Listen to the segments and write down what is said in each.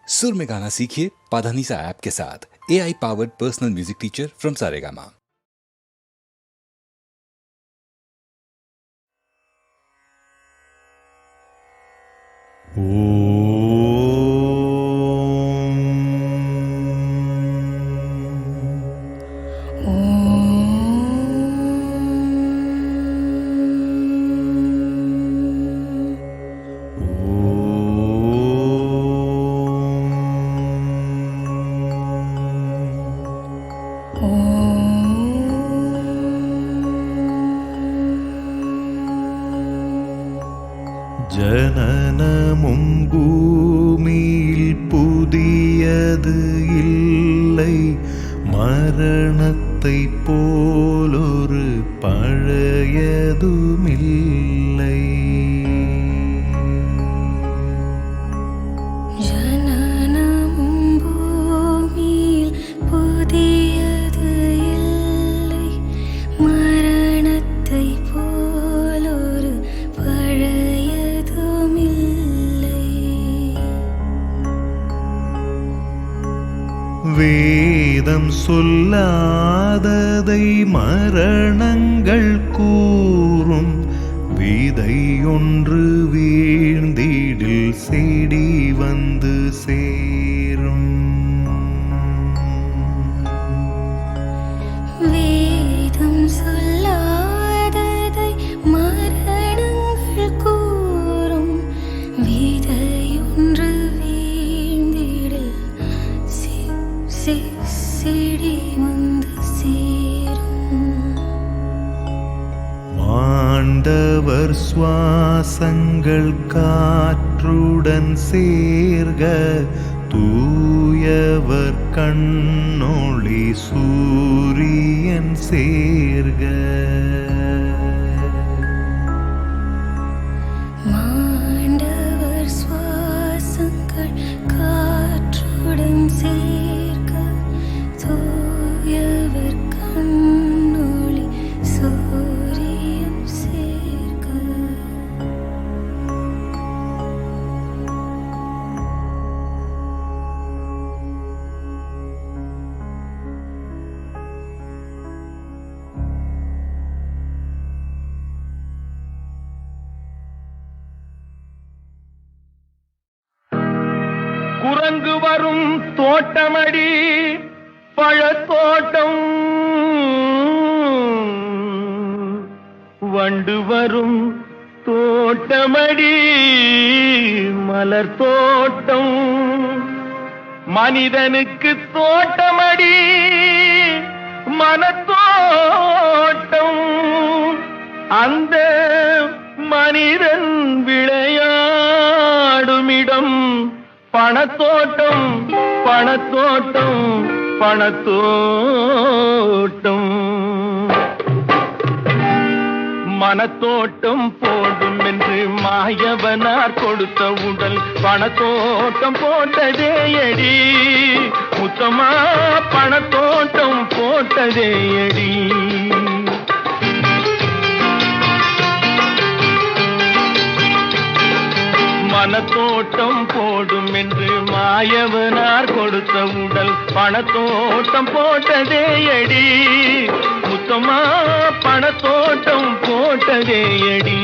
सुर में गाना सीखिए पाधानीसा ऐप के साथ। AI powered personal music teacher from Saregama. ஜனனமும் பூமியில் புதியது இல்லை, மரணத்தை போலொரு பழையதுமில்லை. ஜனனமும் பூமியில் புதியது இல்லை, மரணத்தை போலொரு வேதம் சொல்லாததை மரணங்கள் கூறும், விதை ஒன்று வீழ்ந்திடில் செடி வந்து சேரும். வேதம் சொல்லாததை மரணங்கள் கூறும், விதையொன்று வீழ்ந்திடில் செடி வந்து சேரும். ஆண்டவர் சுவாசங்கள் காற்றுடன் சேர்க, தூயவர் கண்ணொளி சூரியன் சேர்க. ஆண்டவர் சுவாசங்கள் காற்றுடன் சேர்க்க, தூயவர் கண்ணொளி சூரியன் சேர்க்க. குரங்கு வரும் தோட்டமடி பழத்தோட்டம், வண்டு வரும் தோட்டமடி மலர் தோட்டம், மனிதனுக்கு தோட்டமடி மனத்தோட்டம், அந்த மனிதன் விளையாடுமிடம் பணத்தோட்டம் பணத்தோட்டம் பணத்தோட்டம். மனத்தோட்டம் போடும் என்று மாயவனார் கொடுத்த உடல் பணத்தோட்டம் போட்டதே அடி முத்தமா, பணத்தோட்டம் போட்டதே அடி. மனத்தோட்டம் போடும் என்று மாயவனார் கொடுத்த உடல் பணத்தோட்டம் போட்டதே அடி முத்தமா, பணத்தோட்டம் போட்டதே அடி.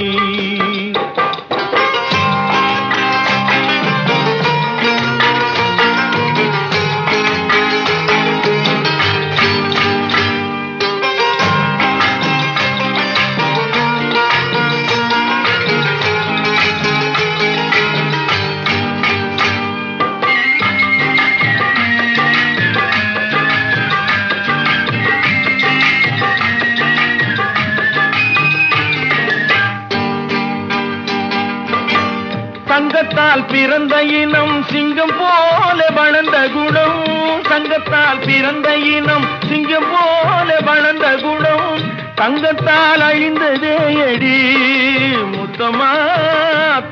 சங்கத்தால் பிறந்த இனம் சிங்கம் போல வளர்ந்த குணம், சங்கத்தால் பிறந்த இனம் சிங்கம் போல வளர்ந்த குணம், தங்கத்தால் அழிந்ததே அடி முத்தமா,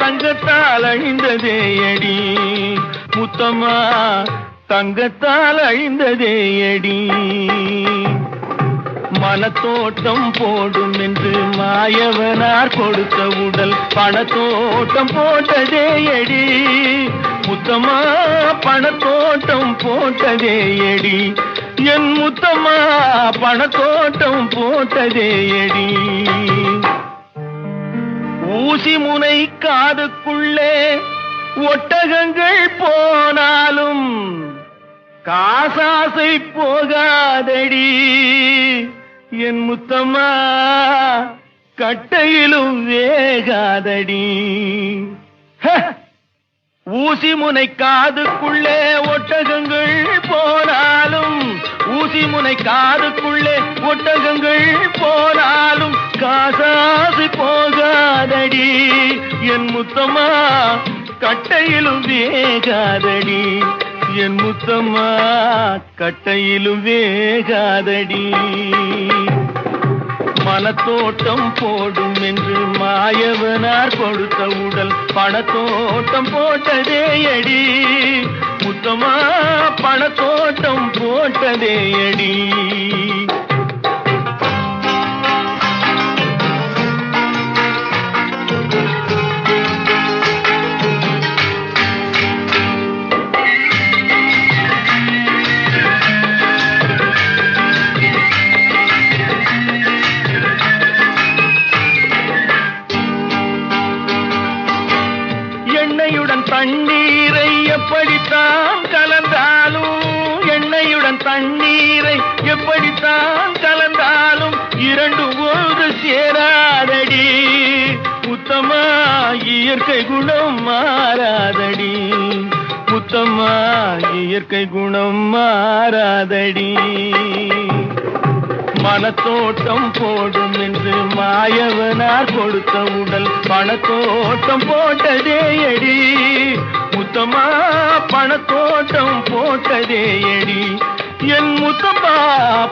தங்கத்தால் அழிந்ததே அடி முத்தமா, தங்கத்தால் அழிந்ததே அடி. மனத்தோட்டம் போடும் என்று மாயவனார் கொடுத்த உடல் பணத்தோட்டம் போட்டதே எடி முத்தம்மா, பணத்தோட்டம் போட்டதே எடி என் முத்தம்மா, பணத்தோட்டம் போட்டதே எடி. ஊசி முனை காதுக்குள்ளே ஒட்டகங்கள் போனாலும் காசாசை போகாதடி என் முத்தம்மா, கட்டையிலும் வேகாதடி. ஊசி முனை காதுக்குள்ளே ஒட்டகங்கள் போனாலும், ஊசி முனை காதுக்குள்ளே ஒட்டகங்கள் போனாலும் காசாசை போகாதடி என் முத்தம்மா, கட்டையிலும் வேகாதடி என் முத்தம்மா, கட்டையிலும் வேகாதடி. மனத்தோட்டம் போடும் என்று மாயவனார் கொடுத்த உடல் பணத்தோட்டம் போட்டதே அடி முத்தம்மா, பணத்தோட்டம் போட்டதே அடி. எண்ணெயுடன் தண்ணீரை எப்படித்தான் கலந்தாலும், எண்ணெயுடன் தண்ணீரை எப்படித்தான் கலந்தாலும் இரண்டு ஒன்று சேராதடி முத்தம்மா, இயற்கை குணம் மாறாதடி முத்தம்மா, இயற்கை குணம் மாறாதடி. மனத்தோட்டம் போடும் என்று மாயவனார் கொடுத்த உடல் பணத்தோட்டம் போட்டதே அடி முத்தம்மா, பணத்தோட்டம் போட்டதே அடி என் முத்தம்மா,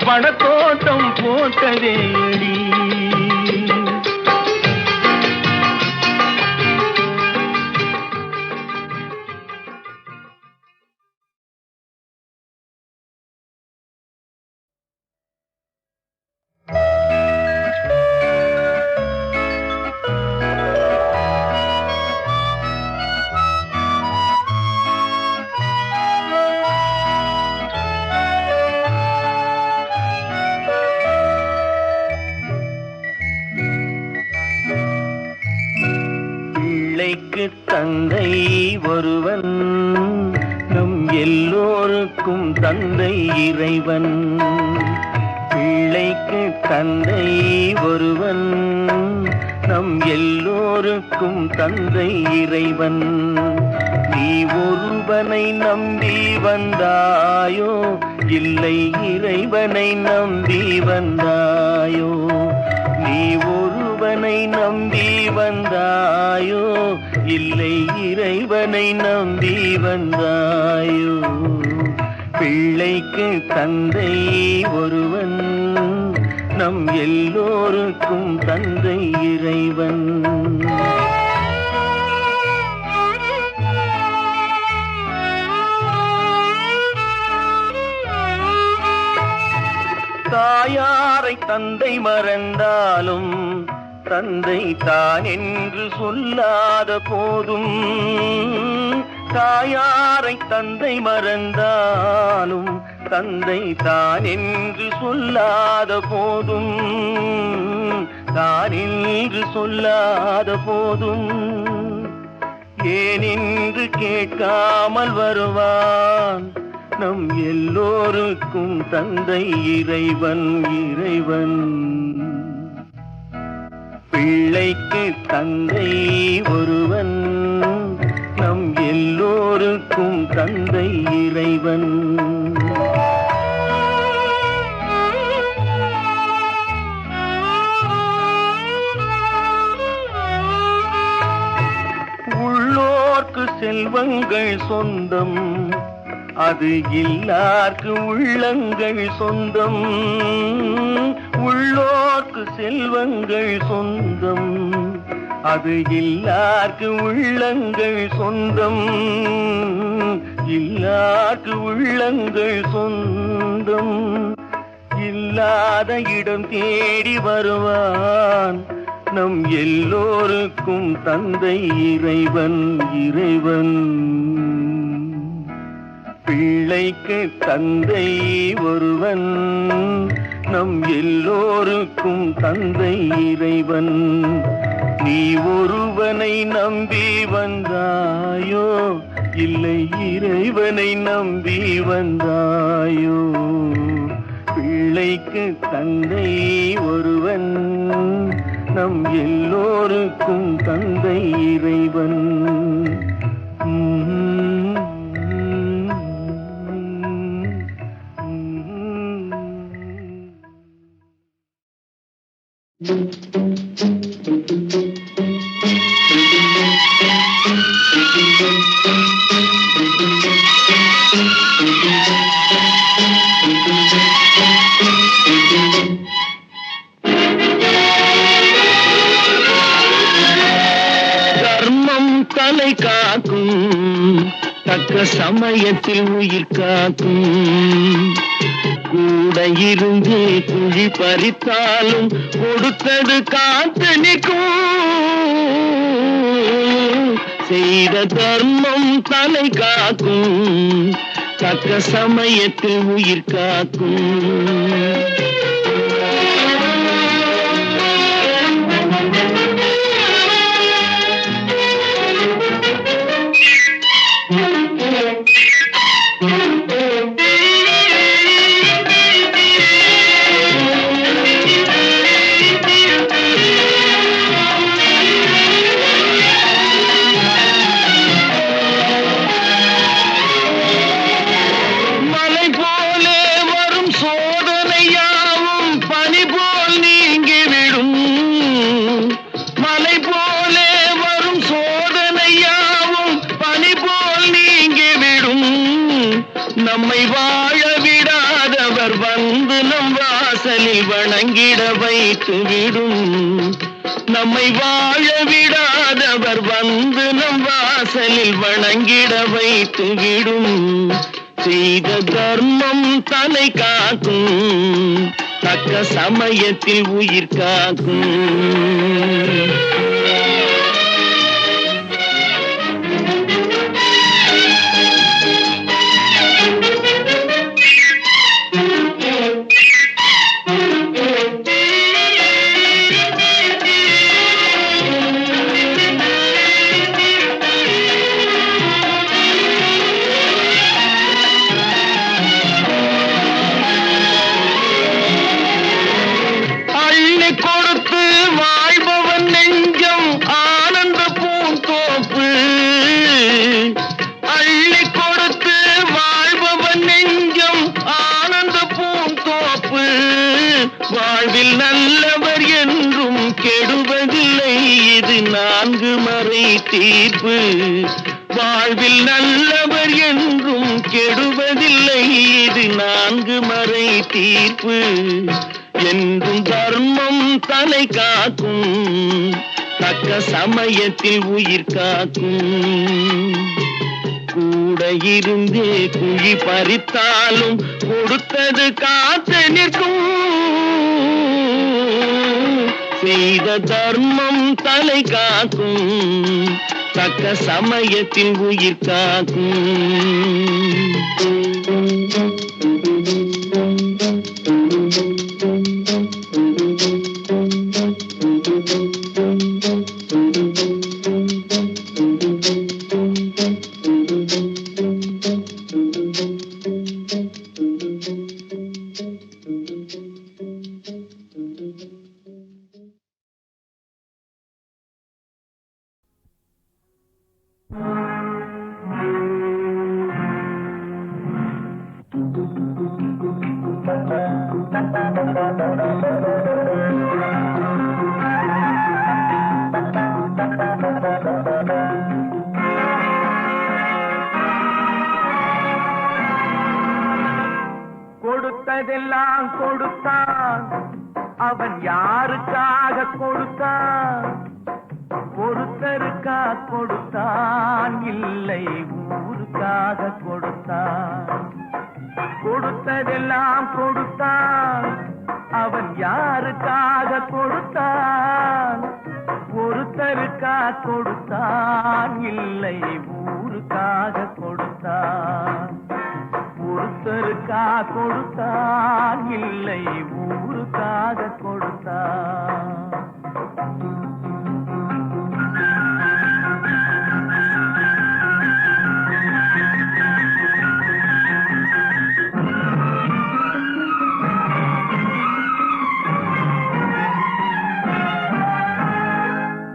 பணத்தோட்டம் போட்டதே அடி. தந்தை ஒருவன், நம் எல்லோருக்கும் தந்தை இறைவன். பிள்ளைக்கு தந்தை ஒருவன், நம் எல்லோருக்கும் தந்தை இறைவன். நீ ஒருவனை நம்பி வந்தாயோ, இல்லை இறைவனை நம்பி வந்தாயோ? நீ ஒருவனை நம்பி வந்தாயோ, இல்லை இறைவனை நம்பி வந்தாயோ? பிள்ளைக்கு தந்தை ஒருவன், நம் எல்லோருக்கும் தந்தை இறைவன். தாயாரை தந்தை மறந்தாலும் தந்தை தான் என்று சொல்லாத போதும், தாயாரை தந்தை மறந்தாலும் தந்தை தான் என்று சொல்லாத போதும், தான் என்று சொல்லாத போதும் ஏனென்று கேட்காமல் வருவான் நம் எல்லோருக்கும் தந்தை இறைவன். இறைவன் பிள்ளைக்கு தந்தை ஒருவன், நம் எல்லோருக்கும் தந்தை இறைவன். உள்ளோர்க்கு செல்வங்கள் சொந்தம், அது இல்லார்க்கு உள்ளங்கள் சொந்தம். உள்ளோர்க்கு செல்வங்கள் சொந்தம், அது இல்லார்க்கு உள்ளங்கள் சொந்தம். இல்லார்க்கு உள்ளங்கள் சொந்தம். இல்லாத இடம் தேடி வருவான். நம் எல்லோருக்கும் தந்தை இறைவன் இறைவன். பிள்ளைக்கு தந்தை ஒருவன், நம் எல்லோருக்கும் தந்தை இறைவன். நீ ஒருவனை நம்பி வந்தாயோ, இல்லை இறைவனை நம்பி வந்தாயோ? பிள்ளைக்கு தந்தை ஒருவன், நம் எல்லோருக்கும் தந்தை இறைவன். தர்மம் தலை காக்கும், தக்க சமயத்தில் உயிர் காக்கும். கூட இருந்து குழி பறித்தாலும் கொடுத்தது காத்து நிற்கும். செய்த தர்மம் தலை காக்கும், தக்க சமயத்தில் உயிர் காக்கும். நம்மை வாழ விடாதவர் வந்து நம் வாசலில் வணங்கிட வைத்து விடும். நம்மை வாழ விடாதவர் வந்து நம் வாசலில் வணங்கிட வைத்து விடும். செய்த தர்மம் தலை காக்கும், தக்க சமயத்தில் உயிர் காக்கும். கொடுத்து வாழ்பவன் நெஞ்சம் ஆனந்த பூந்தோப்பு. அள்ளி கொடுத்து வாழ்பவன் நெஞ்சம் ஆனந்த பூந்தோப்பு. வாழ்வில் நல்லவர் என்றும் கெடுவதில்லை, இது 4 மறை தீர்ப்பு. வாழ்வில் நல்லவர் என்றும் கெடுவதில்லை, இது 4 மறை தீர்ப்பு. என்றும் தர்மம் தலை காக்கும், தக்க சமயத்தில் உயிர் காக்கும். கூட இருந்தே குழி பறித்தாலும் கொடுத்தது காத்து நிற்கும். செய்த தர்மம் தலை காக்கும், தக்க சமயத்தில் உயிர் காக்கும். கொடுத்ததெல்லாம் கொடுத்தான், அவன் யாருக்காக கொடுத்தான்? ஒருத்தருக்கா கொடுத்தான், இல்லை ஊருக்காக கொடுத்தான். கொடுத்ததெல்லாம் கொடுத்தான், அவன் யாருக்காக கொடுத்தான்? ஒருத்தருக்கா கொடுத்தான், இல்லை ஊருக்காக கொடுத்தான். ஒருத்தருக்கா கொடுத்தான், இல்லை ஊருக்காக கொடுத்தான்.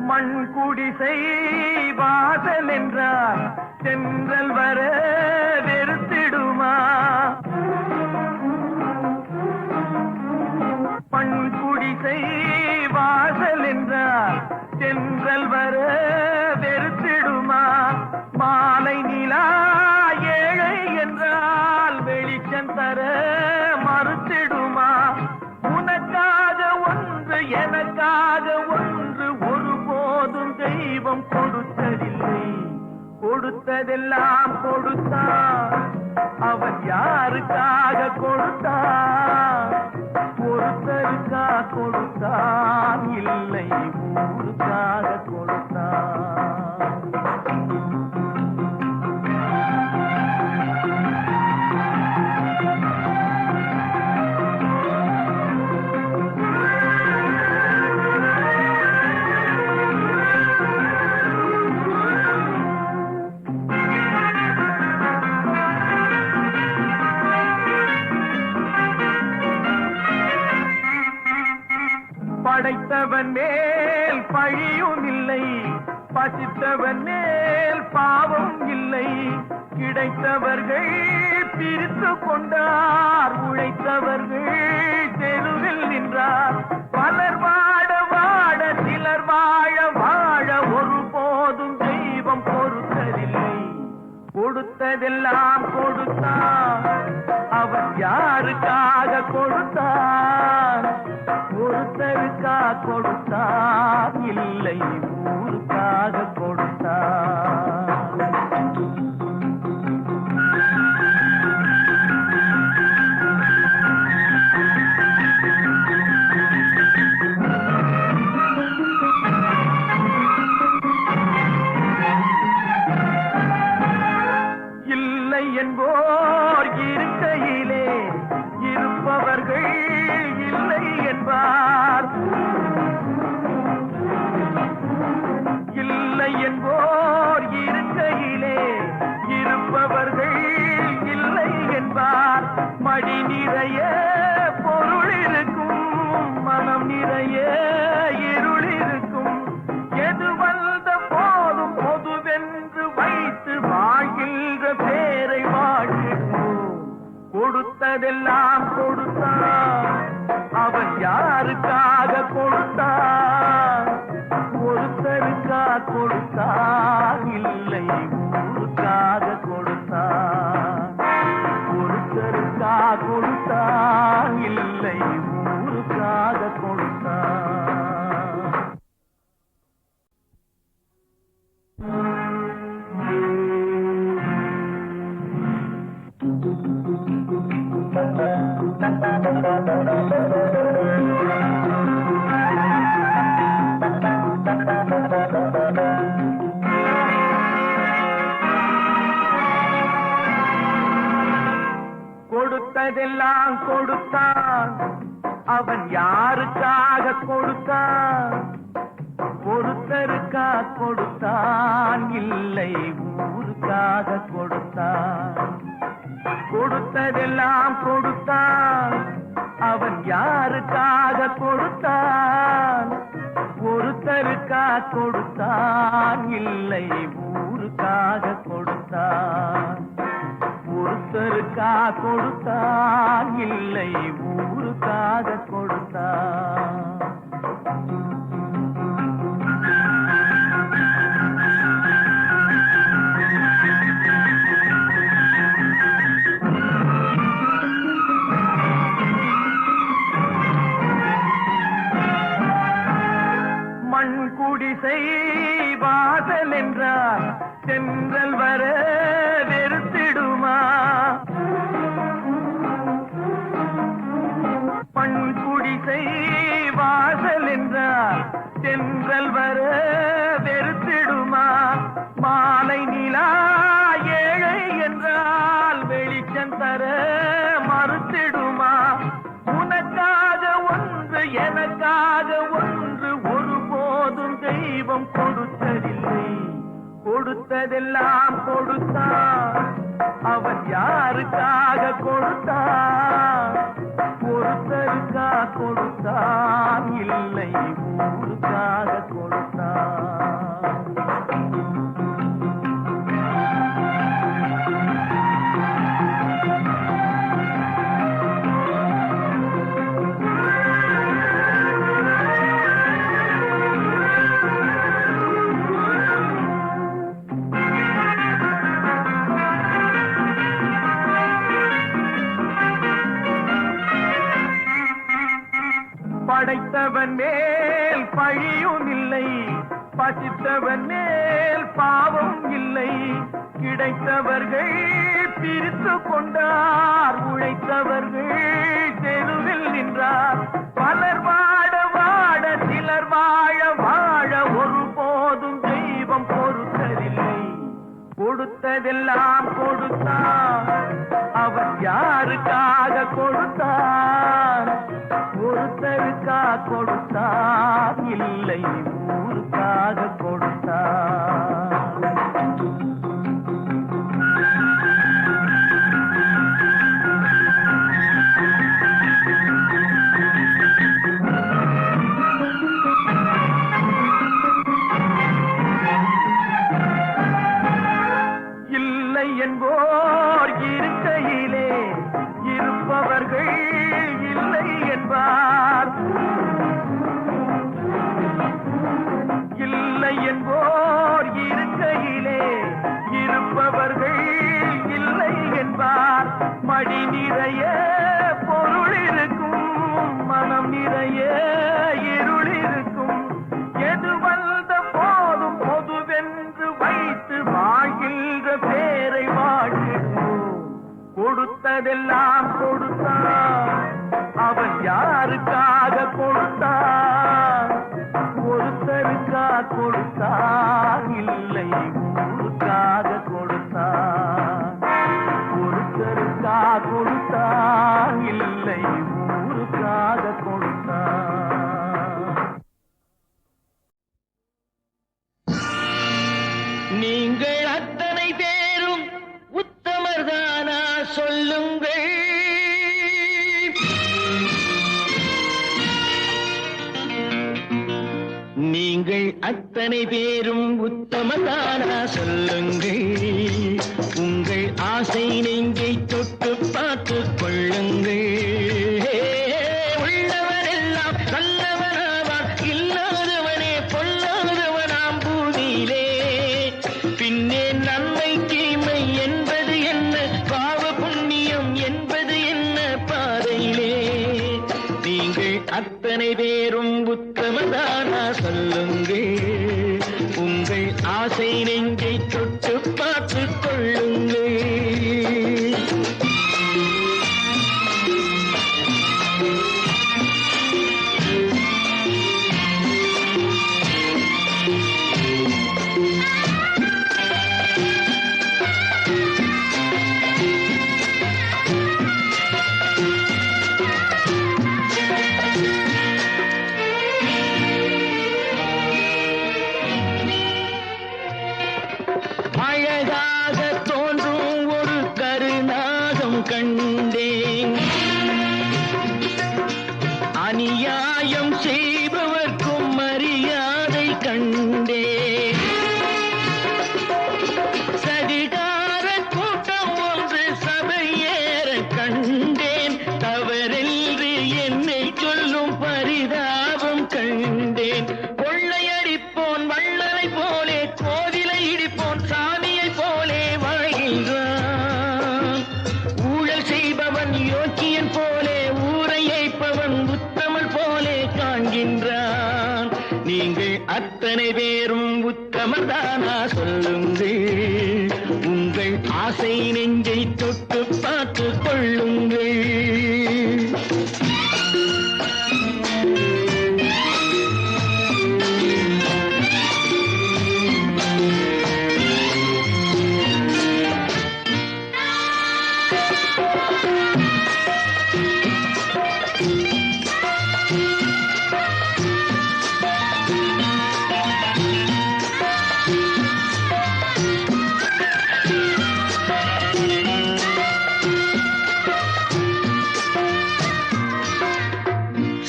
மண் குடிசை வாசல் என்றால் தென்றல் வர வெறுத்திடுமா? மண் குடிசை வாசல் என்றால் தென்றல் வர வெறுத்திடுமா? மாலை நிலா ஏழை என்றால் வெளிச்சம் தர மறுத்திடுமா? உனக்காக ஒன்று எனக்காக ஒன்று ஒருபோதும் தெய்வம் கொடுத்ததில்லை. கொடுத்ததெல்லாம் கொடுத்தான். அவன் யாருக்காக கொடுத்தான்? ஒருத்தருக்கா கொடுத்தான், இல்லை ஊருக்காக கொடுத்தான். படைத்தவன் மேல் பழியும் இல்லை, பசித்தவன் மேல் பாவம் இல்லை. கிடைத்தவர்கள் பிரித்து கொண்டார், உழைத்தவர்கள் தெருவில் நின்றார். பலர் வாட வாட சிலர் வாழ வாழ ஒருபோதும் தெய்வம் பொறுத்ததில்லை. கொடுத்ததெல்லாம் கொடுத்தான். அவன் யாருக்காக கொடுத்தான்? ஒருத்தருக்கா கொடுத்தான், இல்லை ஊருக்காக கொடுத்தான். இல்லை என்போர் இருக்கையிலே இருப்பவர்கள் இல்லை என்பார். இல்லை என்போர் இருக்கையிலே இருப்பவர்கள் இல்லை என்பார். மடி நிறைய பொருள் இருக்கும், மனம் நிறைய இருள் இருக்கும். எது வந்த போதும் பொதுவென்று வைத்து வாழ்கின்ற பேரை வாழ்கின்றோம். கொடுத்ததெல்லாம் கொடுத்தான். அவன் யாருக்காக கொடுத்தான்? ஒருத்தருக்கா கொடுத்தான், இல்லை ஊருக்காக கொடுத்தான். ஒருத்தருக்கா கொடுத்தான், இல்லை ஊருக்காக கொடுத்தான். கொடுத்ததெல்லாம் கொடுத்தான். அவன் யாருக்காக கொடுத்தான்? ஒருத்தருக்கா கொடுத்தான், இல்லை ஊருக்காக கொடுத்தான். கொடுத்ததெல்லாம் கொடுத்தான். அவன் யாருக்காக கொடுத்தான்? ஒருத்தருக்கா கொடுத்தான், இல்லை ஊருக்காக கொடுத்தான். ஒருத்தருக்கா கொடுத்தான், இல்லை ஊருக்காக கொடுத்தான். மண் குடிசை வாசல் என்றால் தென்றல் வர வெறுத்திடுமா? மண் குடிசை தர மறுத்திடுமா? உனக்காக ஒன்று எனக்காக ஒன்று ஒருபோதும் தெய்வம் கொடுத்ததில்லை. கொடுத்ததெல்லாம் கொடுத்தான். அவன் யாருக்காக கொடுத்தான்? ஒருத்தருக்கா கொடுத்தான், இல்லை ஊருக்காக கொடுத்தான். படைத்தவன் மேல் பழியும் இல்லை, பசித்தவன் மேல் பாவம் இல்லை. கிடைத்தவர்கள் பிரித்து கொண்டார், உழைத்தவர்கள் தெருவில் நின்றார். பலர் வாட வாட சிலர் வாழ வாழ ஒருபோதும் தெய்வம் பொறுத்ததில்லை. கொடுத்ததெல்லாம் கொடுத்தான். அவன் யாருக்காக கொடுத்தான்? ஒருத்தருக்கா கொடுத்தான், இல்லை ஊருக்காக கொடுத்தான். இல்லை என்போர் இருக்கையிலே இருப்பவர்கள் இல்லை என்பார். இல்லை என்போர் இருக்கையிலே இருப்பவர்கள் இல்லை என்பார். மடி நிறைய பொருள் இருக்கும், மனம் நிறைய இருள் இருக்கும். எது வந்த போதும் பொதுவென்று வைத்து வாழ்கின்ற பேரை வாழ்கிறோம். கொடுத்ததெல்லாம் கொடுத்தான். அவன் யாருக்காக கொடுத்தான்? ஒருத்தருக்கா கொடுத்தான், இல்லை ஊருக்காக கொடுத்தான். ஒருத்தருக்கா கொடுத்தான், இல்லை ஊருக்காக கொடுத்தான். நீங்கள் அத்தனை பேரும் உத்தமர்தானா சொல்லுங்கள். நீங்கள் அத்தனை பேரும் உத்தமர்தானா சொல்லுங்கள். உங்கள் ஆசை நெஞ்சை தொட்டு பார்த்துக் கொள்ளுங்கள். உள்ளவரெல்லாம் நல்லவனாவான், இல்லாதவனே பொல்லாதவனாம் பூமியிலே. பின்னே நன்மை தீமை என்பது என்ன, பாவ புண்ணியம் என்பது என்ன பாதையிலே. நீங்கள் அத்தனை பேரும் உத்தமதானா சொல்லுங்கள். உங்கள் ஆசை நெஞ்சை தொட்டு பார்த்துக் கொள்ளுங்கள். அழகாக தோன்றும் ஒரு கருநாகம் கண்டேன். அநியாயம் செய்பவர்க்கும் மரியாதை கண்டேன். சதிகார கூட்டம் ஒன்று சபையேற கண்டேன். தவறென்று என்னை சொல்லும் பரிதாபம் கண்டேன். கொள்ளையடிப்போன் வள்ளலை போலே, கோவிலை இடிப்போன் சாமியை போலே வாழ்கின்றான். ஊழல் செய்பவன் யோக்கியன் போலே, ஊரை ஏய்ப்பவன் உத்தமல் போலே காண்கின்றான். நீங்கள் அத்தனை பேரும் உத்தமர்தானா சொல்லுங்கள். உங்கள் ஆசை நெஞ்சை தொட்டு பார்த்துக் கொள்ளுங்கள்.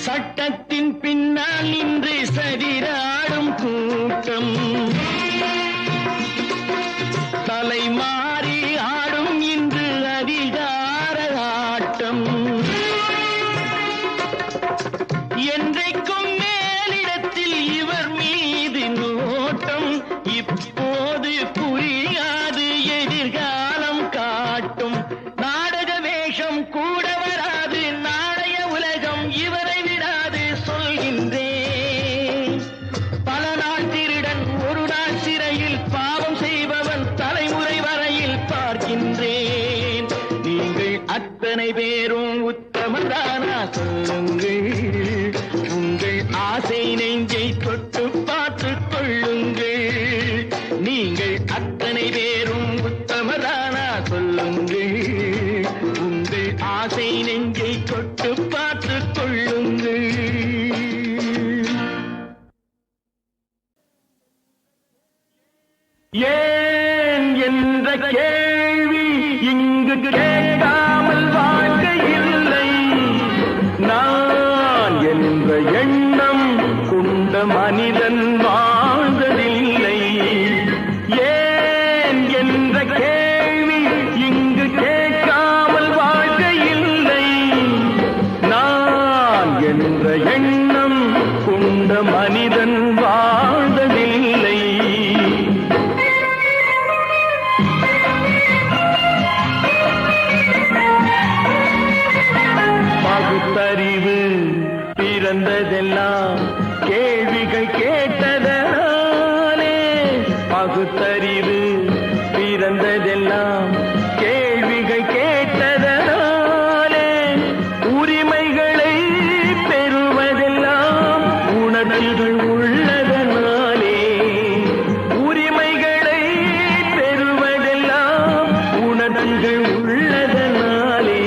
சட்டத்தின் பின்னால் நின்று சதிராடும் கூட்டம் தலைமாறி ஆடும் இன்று அதிகார ஆட்டம் என்றைக்கும் மேலிடத்தில் இவர் மீது நோட்டம் இப்போது புரியாது எதிர்காலம் காட்டும் நாடக வேஷம் கூட வராது நாளைய உலகம் இவரை விடாது சொல்கின்றேன் பல நாள் திருடன் ஒரு நாள் சிறையில் பாவம் செய்பவன் தலைமுறை வரையில் பார்க்கின்றேன் நீங்கள் அத்தனை பேரும் உத்தமதானா சொல்லுங்கள் உங்கள் ஆசை நெஞ்சை தொட்டு பார்த்துக் கொள்ளுங்கள் நீங்கள் அத்தனை பேரும் உத்தமதானா சொல்லுங்கள் உங்கள் ஆசை நெஞ்சை தொட்டு பார்த்துக் கொள்ளுங்கள். ஏன் என்ற கேள்வி இங்கு கேட்காமல் வாழ்க்கை இல்லை நான் என்ற எண்ணம் கொண்ட மனிதன் வாழ்ந்ததில்லை ஏன் என்ற கேள்வி இங்கு கேட்காமல் வாழ்க்கை இல்லை நான் என்ற எண்ணம் கொண்ட மனிதன் வாழ்ந்ததில்லை. பகுத்தறிவு பிறந்ததெல்லாம் கேள்விகள் கேட்டதனாலே பகுத்தறிவு பிறந்ததெல்லாம் கேள்விகள் கேட்டதனாலே உரிமைகளை பெறுவதெல்லாம் உணர்வுகள் உள்ளதனாலே உரிமைகளை பெறுவதெல்லாம் உணர்வுகள் உள்ளதனாலே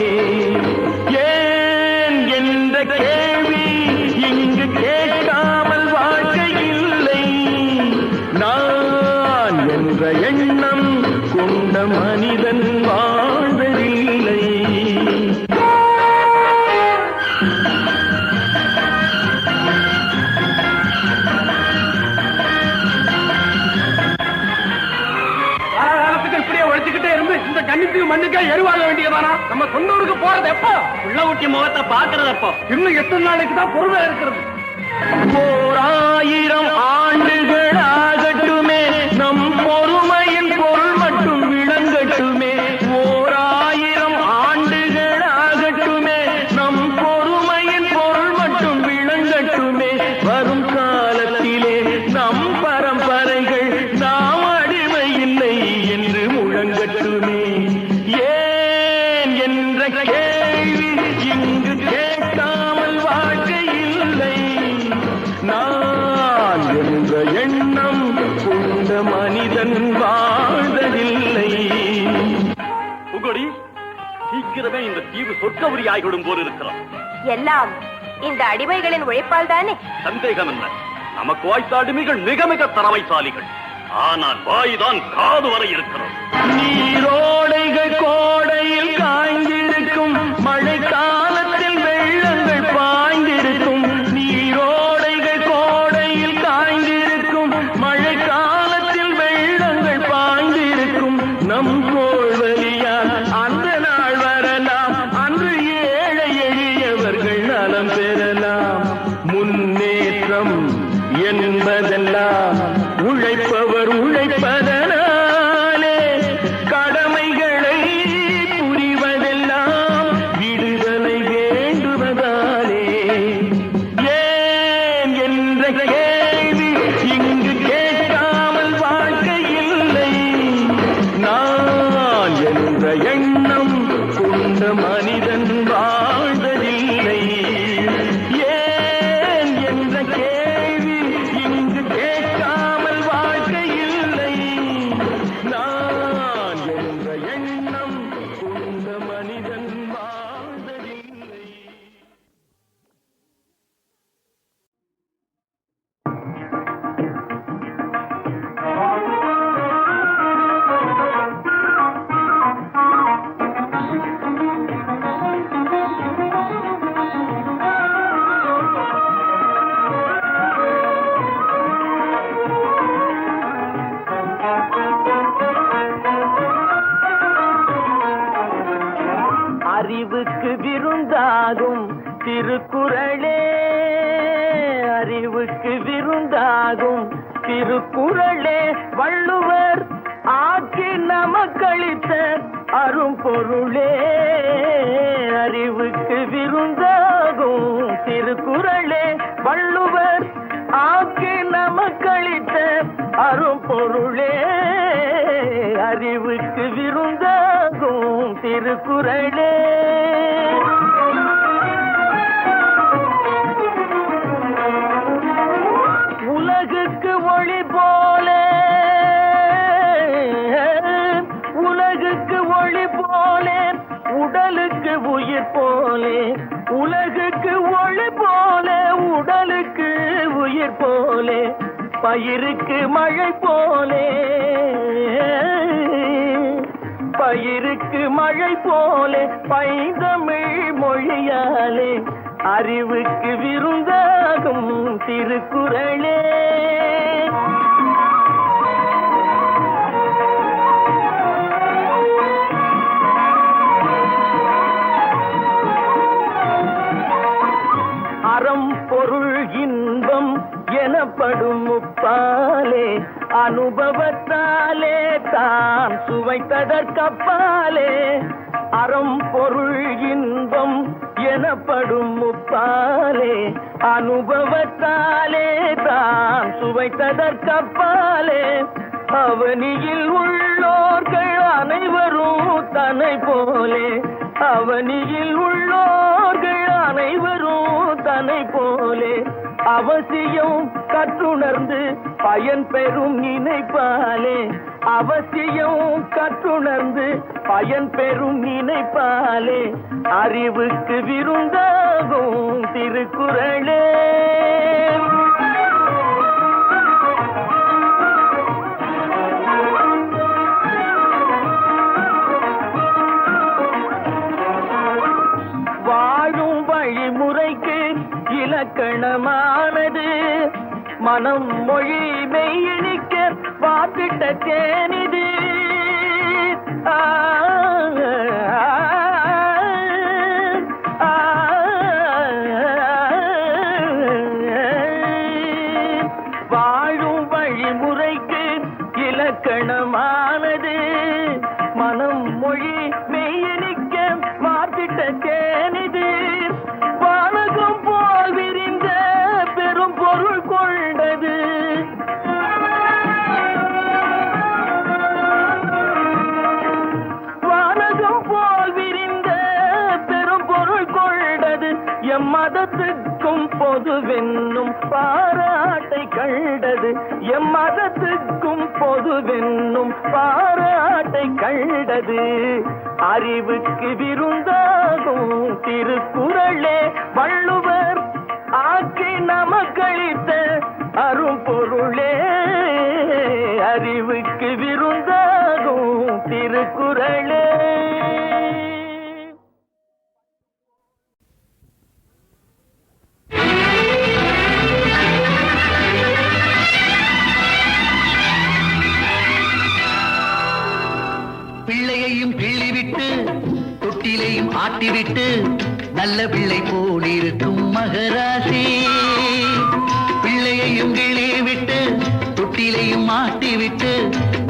ஏன் என்ற கேள்வி இங்கு கேட்காமல் வாழ்க்கை இல்லை நான் என்ற எண்ணம் கொண்ட மனிதன் வாழ்வதில்லை. இப்படியே உழைச்சுக்கிட்டே இருந்து இந்த கண்ணுக்கு மண்ணுக்கா எருவாக வேண்டியதானா? நம்ம சொன்னூருக்கு போறது எப்போ? உள்ள ஊட்டி முகத்தை பாக்குறது எப்போ? இன்னும் எத்தனை நாளைக்கு தான் பொறுமையா இருக்கிறது? 1000 ஆண்டுகள் ஆகட்டுமே நம் பொறுமையின் பொருள் மட்டும் விளங்கட்டுமே 1000 ஆண்டுகள் ஆகட்டுமே நம் பொறுமையின் பொருள் மட்டும் விளங்கட்டுமே வரும் காலத்திலே நம் பரம்பரைகள் நாம் அடிமை இல்லை என்று முழங்கட்டுமே ஏன் என்ற கேள்வி இங்கு கேட்காமல் வாழ்க்கை இல்லை நான் என்ற எண்ணம் கொண்ட மனிதன் வாழ்வதில்லை. புகழி சீக்கிரமே இந்த தீவு சொர்க்கவரி ஆகிவிடும் போல் இருக்கிறோம். எல்லாம் இந்த அடிமைகளின் உழைப்பால் தானே? சந்தேகம் என்ன, நமக்கு வாய்த்த அடிமைகள் மிக மிக திறமைசாலிகள். ஆனால் வாய்தான் காது வரை இருக்கிறது. நீரோடைகள் கோடையில் காய்ந்திருக்கும் மழை காலத்தில் வெள்ளங்கள் பாய்ந்திருக்கும் நீரோடைகள் கோடையில் காய்ந்திருக்கும் மழை காலத்தில் வெள்ளங்கள் பாய்ந்திருக்கும் நம் கோள்வழியால் அந்த நாள் வரலாம் அன்று ஏழை எளியவர்கள் நலம் பெறலாம் முன்னேற்றம் என்பதெல்லாம் உழைப்பவர் உழைப்பதனாலே கடமைகளை மனிதன் வாழ்ந்ததில்லை. அறிவுக்கு விருந்தாகும் திருக்குறளே, அறிவுக்கு விருந்தாகும் திருக்குறளே, வள்ளுவர் ஆக்கி நமக்களித்த அரும்பொருளே. அறிவுக்கு விருந்தாகும் திருக்குறளே, வள்ளுவர் ஆக்கி நமக்களித்த அரும்பொருளே. அறிவுக்கு விருந்தாகும் திருக்குறளே. உலகுக்கு ஒளி போல, உலகுக்கு ஒளி போல, உடலுக்கு உயிர் போலே. உலகுக்கு ஒளி போல, உடலுக்கு உயிர் போலே. பயிருக்கு மழை போலே, பயிருக்கு மழை போலே, பைந்தமிழ் மொழியாலே. அறிவுக்கு விருந்தாகும் திருக்குறளே. அறம் பொருள் இன்பம் எனப்படும் முப்பாலே, அனுபவத்தாலே தான் சுவைத்ததற்கப்பாலே. அறம் பொருள் இன்பம் எனப்படும் முப்பாலே, அனுபவத்தாலே தான் சுவைத்ததற்கப்பாலே. அவனியில் உள்ளோர்கள் அனைவரும் தன்னை போலே, அவனியில் உள்ளோர்கள் அனைவரும் தன்னை போலே. அவசியம் கற்றுணர்ந்து பயன் பெறும் நினைப்பாலே, அவசியம் கற்றுணர்ந்து பயன் பெறும் நினைப்பாலே. அறிவுக்கு விருந்தாகும் திருக்குறளே. வாழும் வழிமுறைக்கு இலக்கணமானது மனம் மொழி மெய்யணிக்க வாத்திட்ட தேனிது. வாழும் வழிமுறைக்கு இலக்கணமானது மனம் மொழி மெய்யணிக்க வாத்திட்ட தேனிது. வானகம் போல் விரிந்த பெரும் பொருள் கொண்டது. வானகம் போல் விரிந்த பெரும் பொருள் கொண்டது. எம்மதத்துக்கும் பொதுவென்னும் பாராட்டை கண்டது. எம்மதத்துக்கும் பொதுவென்னும் பாராட்டை கண்டது. அறிவுக்கு விருந்தாகும் திருக்குறளே, வள்ளுவர் ஆக்கி நமக்களித்த அரும்பொருளே. அறிவுக்கு விருந்தாகும் திருக்குறளே. பிள்ளையையும் கிள்ளிவிட்டு தொட்டிலையும் ஆட்டிவிட்டு நல்ல பிள்ளை போலிருக்கும் மகராசி. பிள்ளையையும் கிள்ளிவிட்டு தொட்டிலையும் ஆட்டிவிட்டு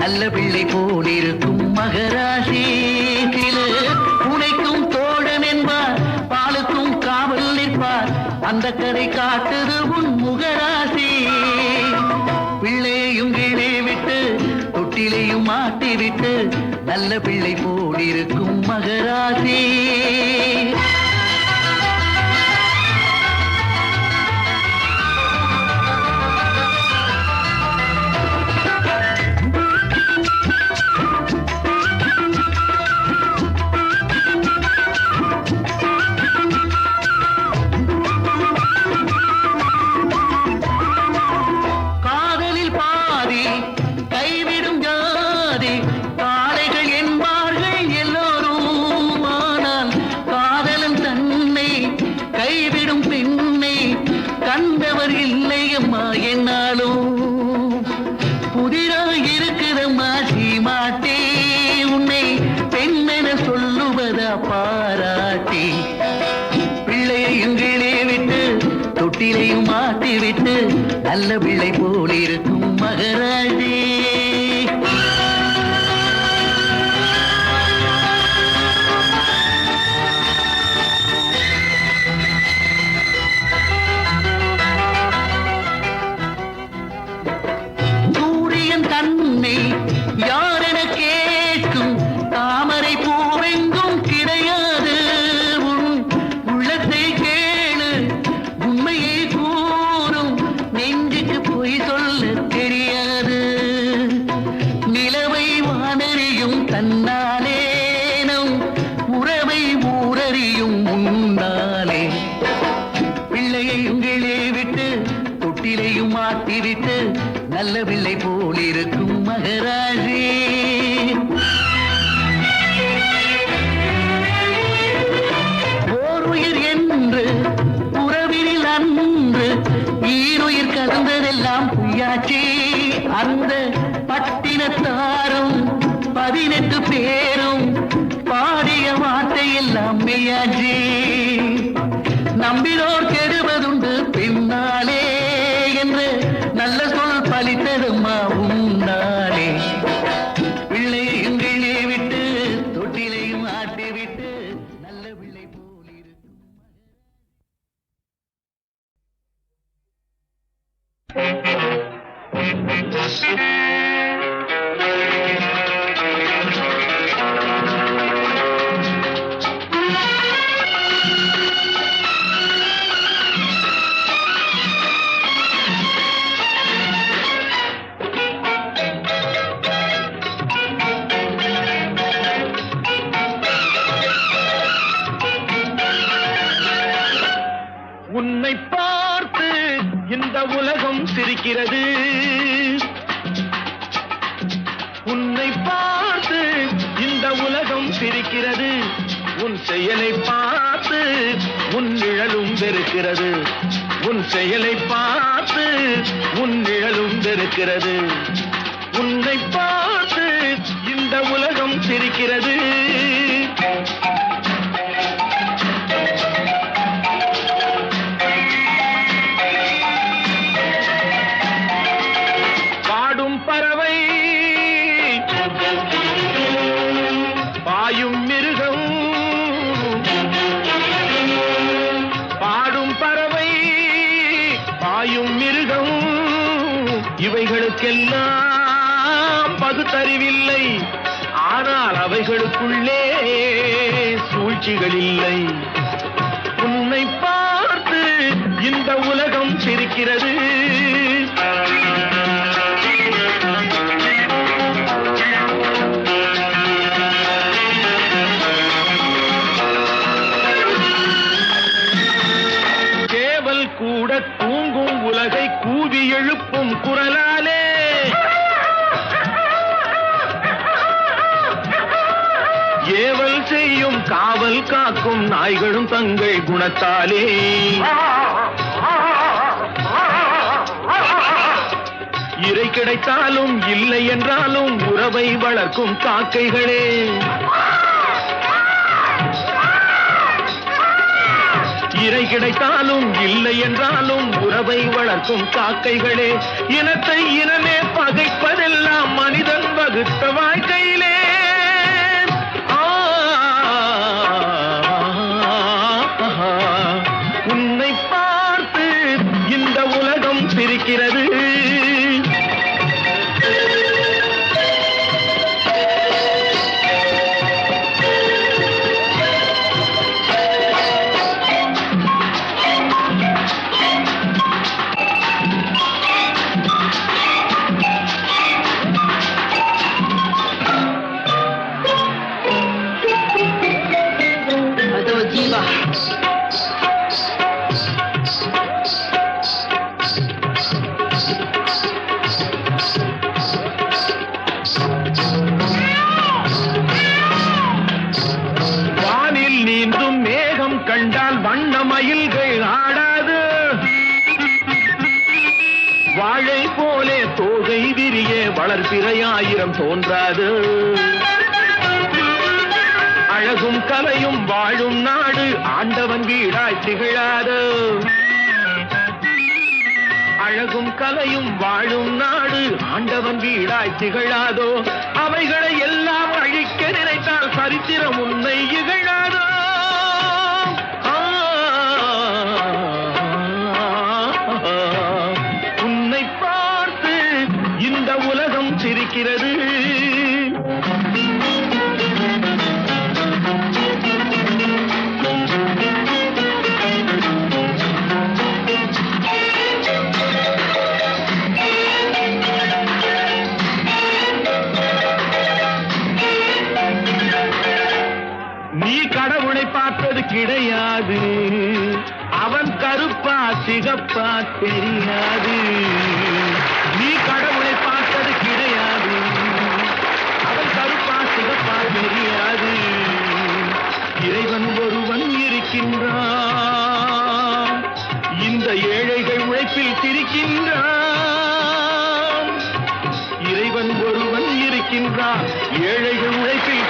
நல்ல பிள்ளை போலிருக்கும் மகராசி. சிலர் பூனைக்கும் தோழன் என்பார், பாலுக்கும் காவல் நிற்பார், அந்த கரை காட்டுது உன் முகராசி. பிள்ளையையும் கிள்ளிவிட்டு தொட்டிலையும் மாட்டிவிட்டு நல்ல பிள்ளை போலிருக்கும் மகராசி. பாராட்டி பிள்ளையையும் கீழே விட்டு தொட்டிலையும் மாட்டி விட்டு நல்ல பிள்ளை போல் இருக்கும் மகராஜி. சூரியன் தன்னை யாரென கேட்கும் தாமரை பூவெங்கும் கிடையாது. உன் உள்ளத்தை கேளு உண்மையை கூறும் நெஞ்சுக்கு பொய் சொல்ல தெரியாது. நிலவை வானறியும் தன்னாலே நம் உறவை ஊரறியும் முன்னாலே பிள்ளையையும் கீழே விட்டு தொட்டிலையும் மாட்டி விட்டு நல்ல பிள்ளை போல் இருக்கும் மகராஜி. ஓர் உயிர் என்று உறவினில் அன்று ஈருயிர் கலந்ததெல்லாம் பொய்யாச்சி. அந்த பட்டினத்தாரும் 18 பேரும் பாடிய வார்த்தையெல்லாம் மெய்யாச்சி. நம்பினோர் கெடுவதுண்டு பின்னாலே என்று நல்ல சொல் பலித்ததும்மா உன்னாலே. பிள்ளையையும் கீழே விட்டு தொட்டிலையும் ஆட்டி விட்டு நல்ல பிள்ளை போல் இருக்கும். உன்னை பார்த்து இந்த உலகம் சிரிக்கிறது. உன்னை பார்த்து இந்த உலகம் சிரிக்கிறது. உன் செயலை பார்த்து உன் நிழலும் வெறுக்கிறது. உன் செயலை பார்த்து உன் நிழலும் வெறுக்கிறது. உன்னை பார்த்து இந்த உலகம் சிரிக்கிறது. பறவை பாயும் மிருகம் பாடும் பறவை பாயும் மிருகம் இவைகளுக்கெல்லாம் பகுத்தறிவில்லை. ஆனால் அவைகளுக்குள்ளே சூழ்ச்சிகள் இல்லை. உன்னை பார்த்து இந்த உலகம் சிரிக்கிறது. கூட தூங்கும் உலகை கூவி எழுப்பும் குரலாலே ஏவல் செய்யும் காவல் காக்கும் நாய்களும் தங்கள் குணத்தாலே இறை கிடைத்தாலும் இல்லை என்றாலும் உறவை வளர்க்கும் காக்கைகளே. இறை கிடைத்தாலும் இல்லை என்றாலும் உறவை வளர்க்கும் காக்கைகளே. இனத்தை இனமே பகைப்பதெல்லாம் மனிதன் வகுத்த வாழ்க்கையிலே. உன்னை பார்த்து இந்த உலகம் சிரிக்கிறது. கண்டால் வண்ண மயில்கள் ஆடாது. வாழை போலே தோகை விரிய வளர்பிறையாயிரம் தோன்றாது. அழகும் கலையும் வாழும் நாடு ஆண்டவன் வீடாய் திகழாதோ. அழகும் கலையும் வாழும் நாடு ஆண்டவன் வீடாய் திகழாதோ. அவைகளை எல்லாம் அழிக்க நினைத்தால் சரித்திரம் உன்னை இகழாதோ. உன்னை பார்த்து இந்த உலகம் சிரிக்கிறது. நீ கடவுளை பார்த்தது கிடையாது, அவன் கருப்பா சிகப்பா தெரியாது. நீ கடவுளை பார்த்தது கிடையாது, அவன் கருப்பா சிகப்பா தெரியாது. இறைவன் ஒருவன் இருக்கின்றான், இந்த ஏழைகள் உழைப்பில் திரிக்கின்றான். இறைவன் ஒருவன் இருக்கின்றான், ஏழைகள் உழைப்பில்